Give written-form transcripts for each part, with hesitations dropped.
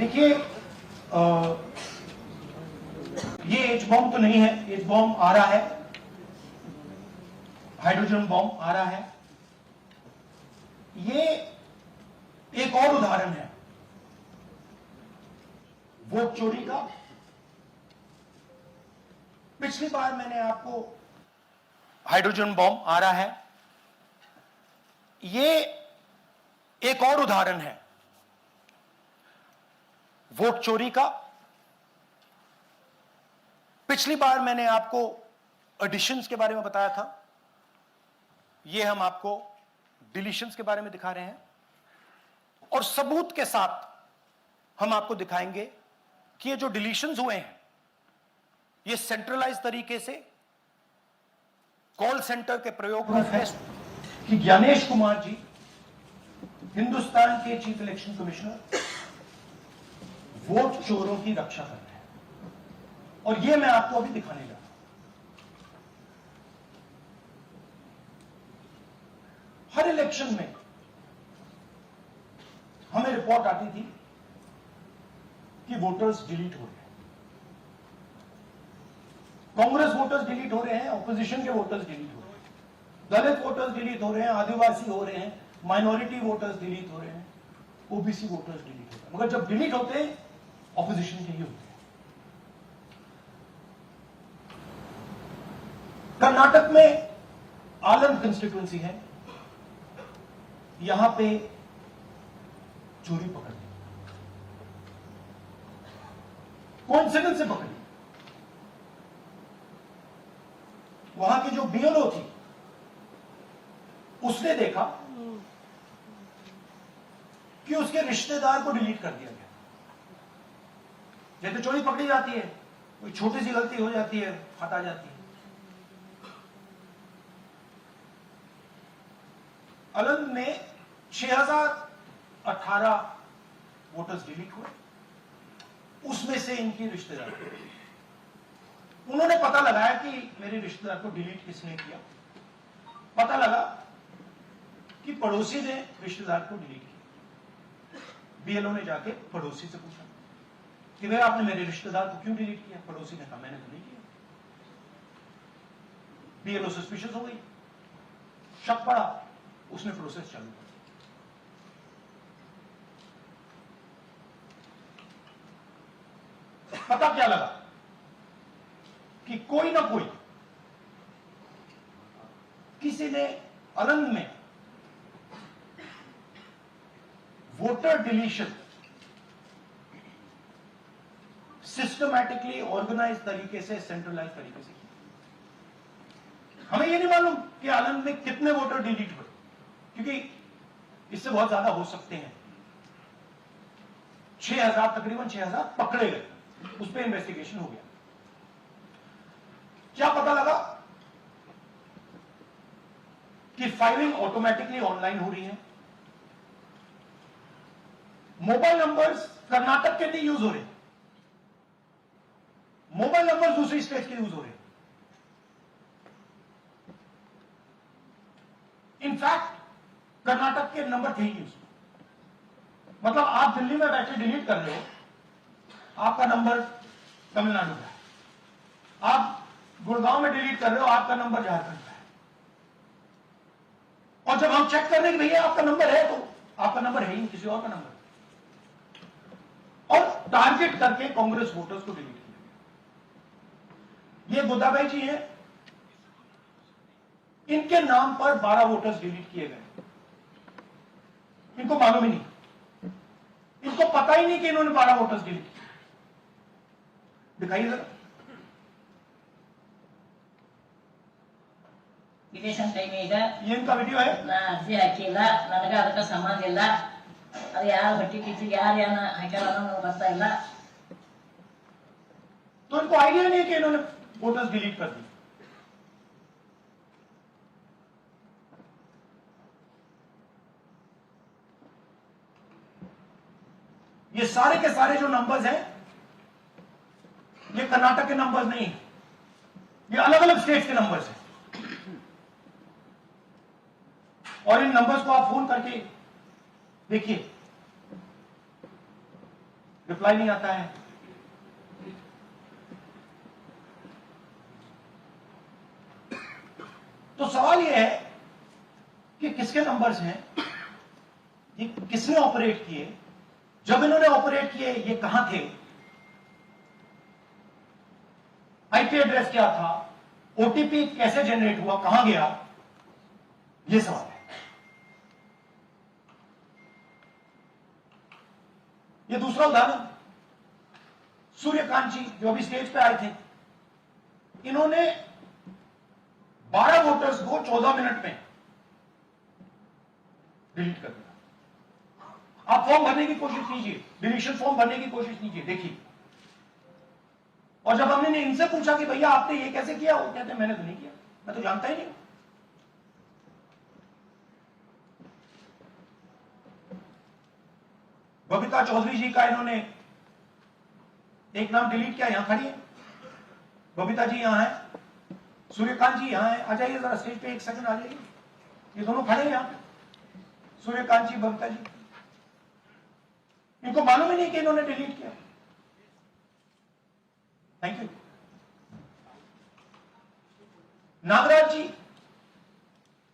देखिए, ये H bomb तो नहीं है, एच बॉम्ब आ रहा है, हाइड्रोजन बॉम्ब आ रहा है। ये एक और उदाहरण है वोट चोरी का। पिछली बार मैंने आपको हाइड्रोजन बॉम्ब आ रहा है, ये एक और उदाहरण है वोट चोरी का। पिछली बार मैंने आपको एडिशंस के बारे में बताया था, ये हम आपको डिलीशंस के बारे में दिखा रहे हैं, और सबूत के साथ हम आपको दिखाएंगे कि ये जो डिलीशंस हुए हैं ये सेंट्रलाइज तरीके से कॉल सेंटर के प्रयोग है कि ज्ञानेश कुमार जी हिंदुस्तान के चीफ इलेक्शन कमिश्नर वोट चोरों की रक्षा कर रहे हैं, और यह मैं आपको अभी दिखाने जा रहा हूं। हर इलेक्शन में हमें रिपोर्ट आती थी कि वोटर्स डिलीट हो रहे हैं, कांग्रेस वोटर्स डिलीट हो रहे हैं, ऑपोजिशन के वोटर्स डिलीट हो रहे हैं, दलित वोटर्स डिलीट हो रहे हैं, आदिवासी हो रहे हैं, माइनॉरिटी वोटर्स डिलीट हो रहे हैं, ओबीसी वोटर्स डिलीट हो रहे हैं। मगर जब डिलीट होते हैं ऑपोजिशन के ही होते हैं। कर्नाटक में आलंद कंस्टिट्यूएंसी है, यहां पे चोरी पकड़ ली, कोइंसिडेंस से पकड़ी। वहां की जो बीएलओ थी उसने देखा कि उसके रिश्तेदार को डिलीट कर दिया गया। जैसे चोरी पकड़ी जाती है, कोई छोटी सी गलती हो जाती है, हटा जाती है। अलंग में 6018 वोटर्स डिलीट हुए, उसमें से इनकी रिश्तेदार, उन्होंने पता लगाया कि मेरे रिश्तेदार को डिलीट किसने किया। पता लगा कि पड़ोसी ने रिश्तेदार को डिलीट किया। बीएलओ ने जाके पड़ोसी से पूछा कि भैया आपने मेरे रिश्तेदार को क्यों डिलीट किया? पड़ोसी ने कहा मैंने तो नहीं किया। बीएलओ सस्पिशियस हो गई, शक पड़ा, उसने प्रोसेस चालू कर दिया। पता क्या लगा कि कोई ना कोई, किसी ने अलंग में वोटर डिलीशन सिस्टमैटिकली ऑर्गेनाइज तरीके से, सेंट्रलाइज तरीके से किया। हमें यह नहीं मालूम कि आलंद में कितने वोटर डिलीट हुए, क्योंकि इससे बहुत ज्यादा हो सकते हैं। 6000, तकरीबन 6000 पकड़े गए, उस पर इन्वेस्टिगेशन हो गया। क्या पता लगा कि फाइलिंग ऑटोमेटिकली ऑनलाइन हो रही है। मोबाइल नंबर्स कर्नाटक के नहीं यूज हो रहे, मोबाइल नंबर्स दूसरी स्टेट के यूज हो रहे। इनफैक्ट कर्नाटक के नंबर थे ही यूज। मतलब आप दिल्ली में बैठे डिलीट कर रहे हो, आपका नंबर तमिलनाडु का है। आप गुड़गांव में डिलीट कर रहे हो, आपका नंबर झारखंड का है। और जब हम चेक कर रहे हैं कि भैया आपका नंबर है, तो आपका नंबर है ही, किसी और का नंबर। और टारगेट करके कांग्रेस वोटर्स को डिलीट किया। ये गोदाबाई जी हैं, इनके नाम पर 12 वोटर्स डिलीट किए गए। इनको मालूम ही नहीं, इनको पता ही नहीं कि इन्होंने 12 वोटर्स डिलीट किए। दिखाइए जरा। ವಿದೇಶನ್ ಟೈಮ್ ಈಗ ये इनका वीडियो है। ನಾ ಅರ್ಜಿ ಹಾಕಿಲ್ಲ, ನನಗೆ ಅದಕ್ಕೆ ಸಂಬಂಧ ಇಲ್ಲ, ಅದು ಯಾರು ಹೊಟ್ಟಿ ಕಿಚ್ಚಿಗೆ ಯಾರು ಏನ ಹಾಕ್ಯಾರ ಅನ್ನೋದು ಗೊತ್ತಾ ಇಲ್ಲ। तो इनको आइडिया नहीं है कि इन्होंने वोटर्स डिलीट कर दी। ये सारे के सारे जो नंबर्स हैं, ये कर्नाटक के नंबर्स नहीं है, ये अलग अलग स्टेट्स के नंबर्स हैं। और इन नंबर्स को आप फोन करके देखिए, रिप्लाई नहीं आता है। तो सवाल यह है कि किसके नंबर्स हैं, ये किसने ऑपरेट किए, जब इन्होंने ऑपरेट किए ये कहां थे, आईपी एड्रेस क्या था, ओटीपी कैसे जनरेट हुआ, कहां गया, ये सवाल है। ये दूसरा उदाहरण, सूर्यकांत जी जो अभी स्टेज पे आए थे, इन्होंने 12 वोटर्स को 14 मिनट में डिलीट कर दिया। आप फॉर्म भरने की कोशिश कीजिए, डिलीशन फॉर्म भरने की कोशिश कीजिए, देखिए। और जब हमने इनसे पूछा कि भैया आपने ये कैसे किया, वो कहते हैं मैंने तो नहीं किया, मैं तो जानता ही नहीं। बबीता चौधरी जी का इन्होंने एक नाम डिलीट किया, यहां खड़ी है बबीता जी, यहां है, सूर्यकांत जी यहां है, आ जाइए जरा स्टेज पे, एक सेकंड आ जाइए, ये दोनों खड़े हैं यहां पे, सूर्यकांत जी, बबीता जी। इनको मालूम ही नहीं कि इन्होंने डिलीट किया। Thank you. नागराज जी,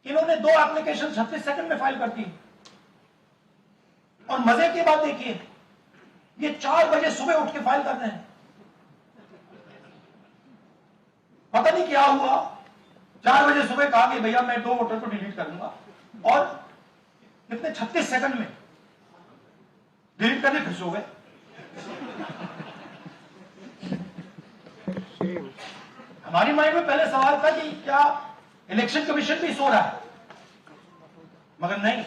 इन्होंने 2 एप्लीकेशन 36 सेकंड में फाइल कर दी। और मजे की बात देखिए, ये 4 बजे सुबह उठ के फाइल कर रहे हैं। पता नहीं क्या हुआ, 4 बजे सुबह कहा कि भैया मैं 2 वोटर को डिलीट करूंगा, और कितने 36 सेकंड में डिलीट करने खुश हो गए। हमारी माइंड में पहले सवाल था कि क्या इलेक्शन कमीशन भी सो रहा है, मगर नहीं,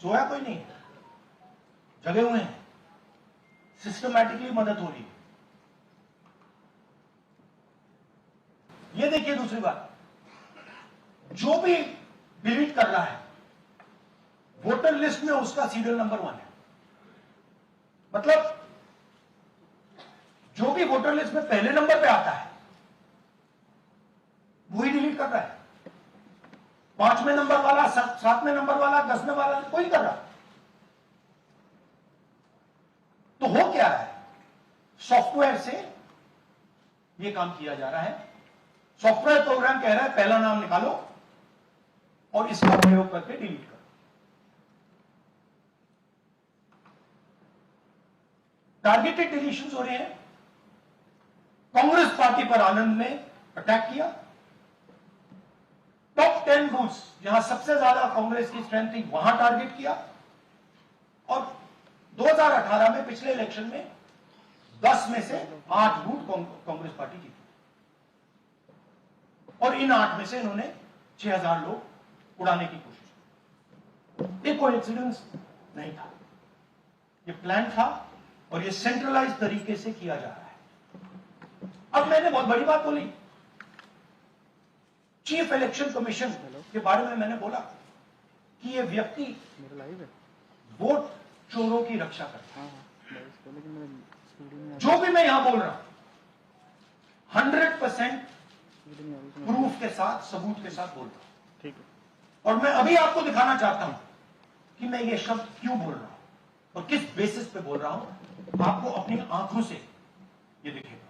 सोया कोई नहीं, जगे हुए हैं, सिस्टमैटिकली मदद हो रही है। ये देखिए दूसरी बात, जो भी डिलीट कर रहा है वोटर लिस्ट में उसका सीरियल नंबर 1 है। मतलब जो भी वोटर लिस्ट में पहले नंबर पे आता है वही डिलीट कर रहा है। 5वें नंबर वाला, 7वें नंबर वाला, 10वें वाला कोई नहीं कर रहा। तो हो क्या है, सॉफ्टवेयर से ये काम किया जा रहा है। सॉफ्टवेयर प्रोग्राम कह रहा है पहला नाम निकालो और इसका प्रयोग करके डिलीट करो। टारगेटेड डिलीशंस हो रहे हैं। कांग्रेस पार्टी पर आनंद ने अटैक किया। टॉप 10 बूथ्स जहां सबसे ज्यादा कांग्रेस की स्ट्रेंथ थी वहां टारगेट किया। और 2018 में पिछले इलेक्शन में 10 में से 8 बूथ कांग्रेस पार्टी की, और इन 8 में से इन्होंने 6000 लोग उड़ाने की कोशिश की। ये कोइंसिडेंस नहीं था, ये प्लान था और ये सेंट्रलाइज तरीके से किया जा रहा है। अब मैंने बहुत बड़ी बात बोली, चीफ इलेक्शन कमीशन के बारे में मैंने बोला कि ये व्यक्ति वोट चोरों की रक्षा करता है। जो भी मैं यहां बोल रहा हूं 100% प्रूफ के साथ, सबूत के साथ बोल रहा हूं। ठीक है। और मैं अभी आपको दिखाना चाहता हूं कि मैं ये शब्द क्यों बोल रहा हूं और किस बेसिस पे बोल रहा हूं। आपको अपनी आंखों से ये दिखेगा।